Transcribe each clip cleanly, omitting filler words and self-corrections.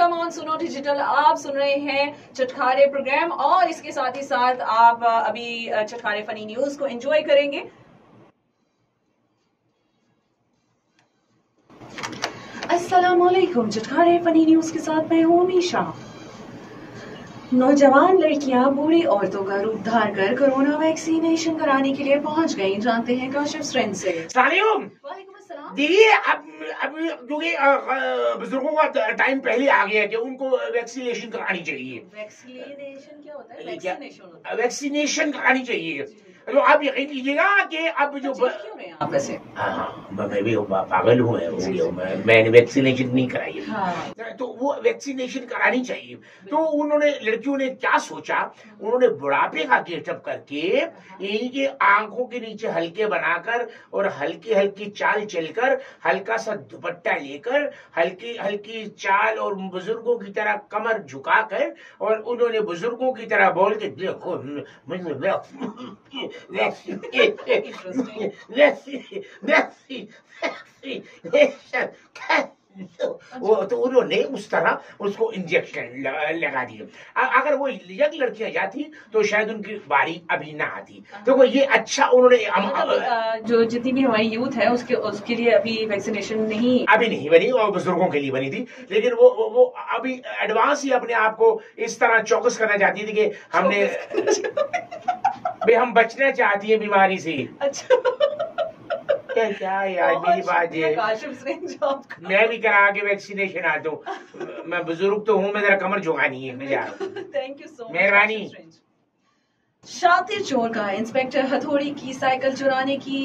Come on सुनो digital. आप सुन रहे हैं चटखारे प्रोग्राम और इसके साथ ही साथ आप अभी चटखारे फनी न्यूज को एंजॉय करेंगे। अस्सलाम वालेकुम। चटखारे फनी न्यूज के साथ मैं हूं अमीशा। नौजवान लड़कियां बूढ़ी औरतों का रूप धार कर कोरोना वैक्सीनेशन कराने के लिए पहुंच गई। जानते हैं काशिफ स्ट्रेंथ से। वालेकुम अस्सलाम। दीदी अब क्योंकि बुजुर्गों का टाइम पहले आ गया है कि उनको वैक्सीनेशन करानी चाहिए। वैक्सीनेशन क्या होता है? वैक्सीनेशन होता है। वैक्सीनेशन करानी चाहिए। तो आप यकीन कीजिएगा कि अब जो क्यों रहे हैं आप वैसे? हाँ मैं भी पागल हूँ, मैंने वैक्सीनेशन नहीं कराई। हाँ। तो वो वैक्सीनेशन करानी चाहिए। तो उन्होंने लड़कियों ने क्या सोचा, उन्होंने बुढ़ापे का गेटअप करके इनकी आंखों के नीचे हल्के बनाकर और हल्की हल्की चाल चलकर हल्का सा दुपट्टा लेकर हल्की हल्की चाल और बुजुर्गों की तरह कमर झुकाकर और उन्होंने बुजुर्गों की तरह बोल के देखो वो तो उन्होंने उस तरह उसको इंजेक्शन लगा दिए। अगर वो यंग लड़कियां जाती तो शायद उनकी बारी अभी ना आती। तो वो ये अच्छा उन्होंने जो जितनी भी हमारी यूथ है उसके लिए अभी वैक्सीनेशन अभी नहीं बनी और बुजुर्गों के लिए बनी थी, लेकिन वो अभी एडवांस ही अपने आप को इस तरह चौकस करना चाहती थी कि हमने भाई हम बचना चाहती है बीमारी से। अच्छा क्या यार मेरी बात है, मैं भी करा के वैक्सीनेशन आता हूँ। मैं बुजुर्ग तो हूँ, मैं जरा कमर झुकानी है। मैं जा रहा हूँ। Thank you so much. मेहरबानी। शातिर चोर का इंस्पेक्टर हथौड़ी की साइकिल चुराने की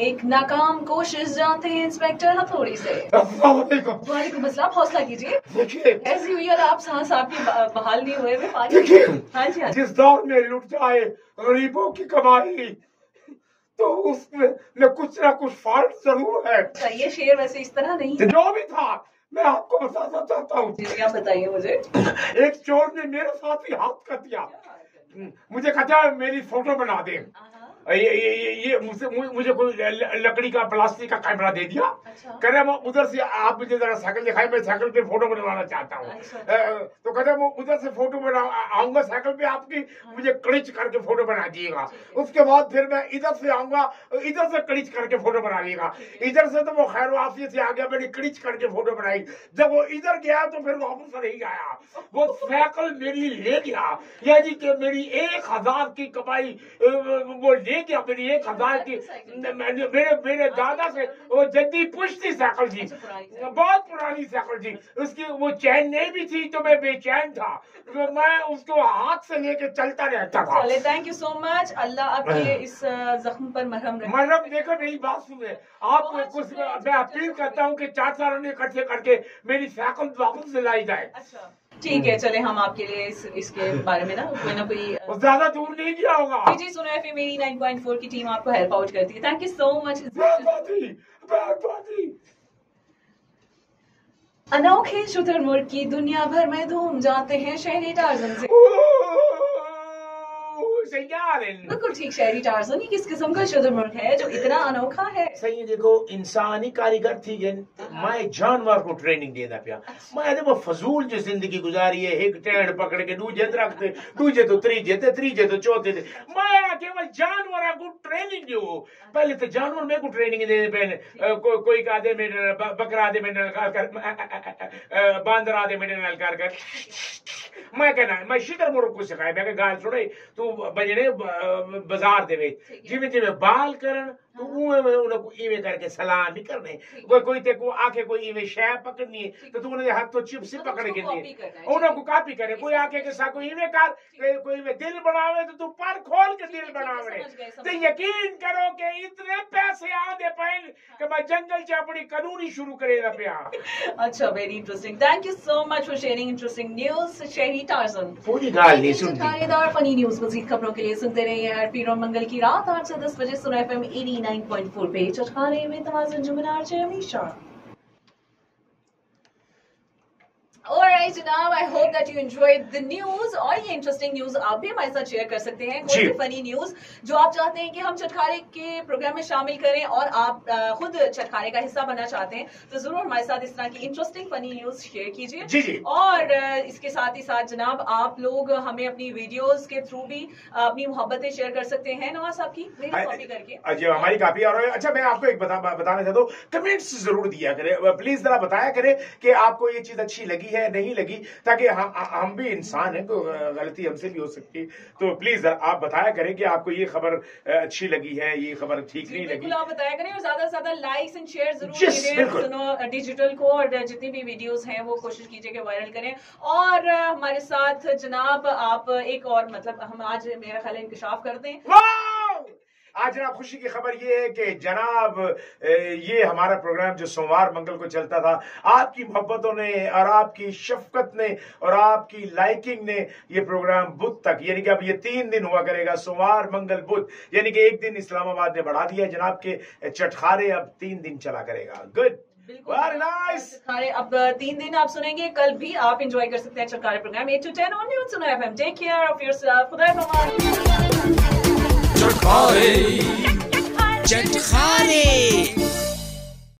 एक नाकाम कोशिश। जानते हैं इंस्पेक्टर हथौड़ी से। वालेकुम अस्सलाम। हौसला कीजिए। ऐसी हुई और आप सांस आपकी बहाल नहीं हुए। हाँ जी हाँ। जिस दौर में लुट जाए गरीबों की कमाई तो उसमें न कुछ फॉल्ट जरूर है। ये शेर वैसे इस तरह नहीं है। जो भी था मैं आपको बताना चाहता हूँ। आप बताइए मुझे। एक चोर ने मेरे साथ ही हाथ कर दिया। मुझे कहता है मेरी फोटो बना दे। ये मुझे कोई लकड़ी का प्लास्टिक का कैमरा दे दिया। अच्छा। कह रहा उधर से आप मुझे जरा साइकिल दिखाई, मैं साइकिल पे फोटो बनवाना चाहता हूँ। अच्छा। तो कहते मैं उधर से फोटो बना आऊंगा साइकिल पे आपकी, मुझे क्लिच करके फोटो बना दिएगा। उसके बाद फिर मैं इधर से आऊंगा, इधर से क्लिच करके फोटो बना लिएगा। इधर से तो वो खैर वाफियत से आ गया, मैंने क्लिच करके फोटो बनाई। जब वो इधर गया तो फिर वापस नहीं आया, वो साइकिल मेरी ले गया। यानी कि मेरी 1000 की कमाई वो ले गया। मेरी 1000 की मेरे दादा से वो जद्दी पुश्ती साइकिल थी, बहुत पुरानी साइकिल थी। उसकी वो चैन नहीं भी थी तो मैं बेचैन था, मैं उसको हाथ से लेके चलता रहता था। चले, थैंक यू सो मच। अल्लाह आपके इस जख्म पर मरहम रखे। मरहम देखो, मेरी बात सुने आप कुछ। मैं अपील करता हूँ कि 4 सालों ने इकट्ठे करके मेरी साइकिल वापस दिलाई जाए। अच्छा ठीक है, चले हम आपके लिए इसके बारे में ना कोई ज्यादा दूर नहीं गया होगा। जी सुनो FM 89.4 की टीम आपको हेल्प आउट करती है। Thank you so much. अनोखे शुतुरमुर्ग की दुनिया भर में धूम। जाते हैं शहरी टार्जन से। बिल्कुल ठीक, शहरी टार्जन ही किस किस्म का शुतुरमुर्ग है जो इतना अनोखा है? सही देखो, इंसानी कारीगर थी मैं जानवर को ट्रेनिंग देना पिया। मैं वो फजूल जो जिंदगी गुजारी है, एक टेढ़ पकड़ के दूजे रखते, दूजे तो त्रीजे थे, त्रीजे तो चौथे थे। मैं केवल जानवर को ट्रेनिंग दो। पहले तो जानवर मेरे को ट्रेनिंग देने पे कोई आधे मिनट, बकरा आधे मिनट कर, बांदर आधे मिनट कर मैं कहना मैं शिकर मुर्ग को सिखाया। मैं गाल सुने तू बजने बाजार दे जिमें जिमें बाल करन तो उनको इवे करके सलाम नहीं करने। कोई ते को आके कोई इवे शय पकड़नी है तो तू उन्हें हाथ तो चिप से पकड़ के दे, उनको कॉपी करे। कोई आके के सा कोई इवे कर, कोई इवे दिल बनावे तो तू पर खोल के दिल बनावे। तो यकीन करो कि इतने पैसे आदे पैन कि मैं जंगल च अपनी कानूनी शुरू करेगा पिया। अच्छा, very interesting. Thank you so much for sharing interesting news शहरी टार्जन। पूरी गाल नहीं सुनती। चटखारेदार फनी न्यूज़ मज़ीद खबरों के लिए सुनते रहिए हर पीर और मंगल की रात 8 से 10 बजे सुनो FM 89.4 पे चटखारे में तवाज़ुन जुमनार से हमेशा। Alright जनाब, I hope that you enjoyed the news. और ये इंटरेस्टिंग न्यूज आप भी हमारे साथ शेयर कर सकते हैं, कोई भी फनी न्यूज जो आप चाहते हैं कि हम चटखारे के प्रोग्राम में शामिल करें और आप खुद चटखारे का हिस्सा बनना चाहते हैं तो जरूर हमारे साथ इस तरह की इंटरेस्टिंग फनी न्यूज शेयर कीजिए। जी जी। और इसके साथ ही साथ जनाब आप लोग हमें अपनी वीडियोस के थ्रू भी अपनी मोहब्बतें शेयर कर सकते हैं नवाज साहब की कॉपी करके। जी हमारी कॉपी। और अच्छा मैं आपको एक बताना चाहता हूँ, कमेंट्स जरूर दिया करें प्लीज, जरा बताया करें कि आपको ये चीज अच्छी लगी है नहीं लगी, ताकि हम भी इंसान हैं तो गलती हमसे भी हो सकती है, तो प्लीज आप बताया करें कि आपको ये खबर अच्छी लगी है, ये खबर ठीक नहीं लगी। आप बताया करें और ज्यादा से ज्यादा लाइक्स एंड शेयर जरूर कीजिए सुनो डिजिटल को, और जितनी भी वीडियोस हैं वो कोशिश कीजिए कि वायरल करें। और हमारे साथ जनाब आप एक और मतलब हम आज मेरा ख्याल इंकशाफ करते हैं। आज जनाब खुशी की खबर ये है कि जनाब ये हमारा प्रोग्राम जो सोमवार मंगल को चलता था, आपकी मोहब्बतों ने और आपकी शफकत ने और आपकी लाइकिंग ने ये प्रोग्राम बुध तक, यानी कि अब ये 3 दिन हुआ करेगा, सोमवार मंगल बुध, यानी कि एक दिन इस्लामाबाद ने बढ़ा दिया जनाब के चटखारे अब 3 दिन चला करेगा। Good, very nice. अब 3 दिन आप सुनेंगे, कल भी आप एंजॉय कर सकते हैं चटखारे प्रोग्राम 8 to 10 ऑन न्यूज़ सुनो FM। Take care of yourself, खुदा हाफिज़।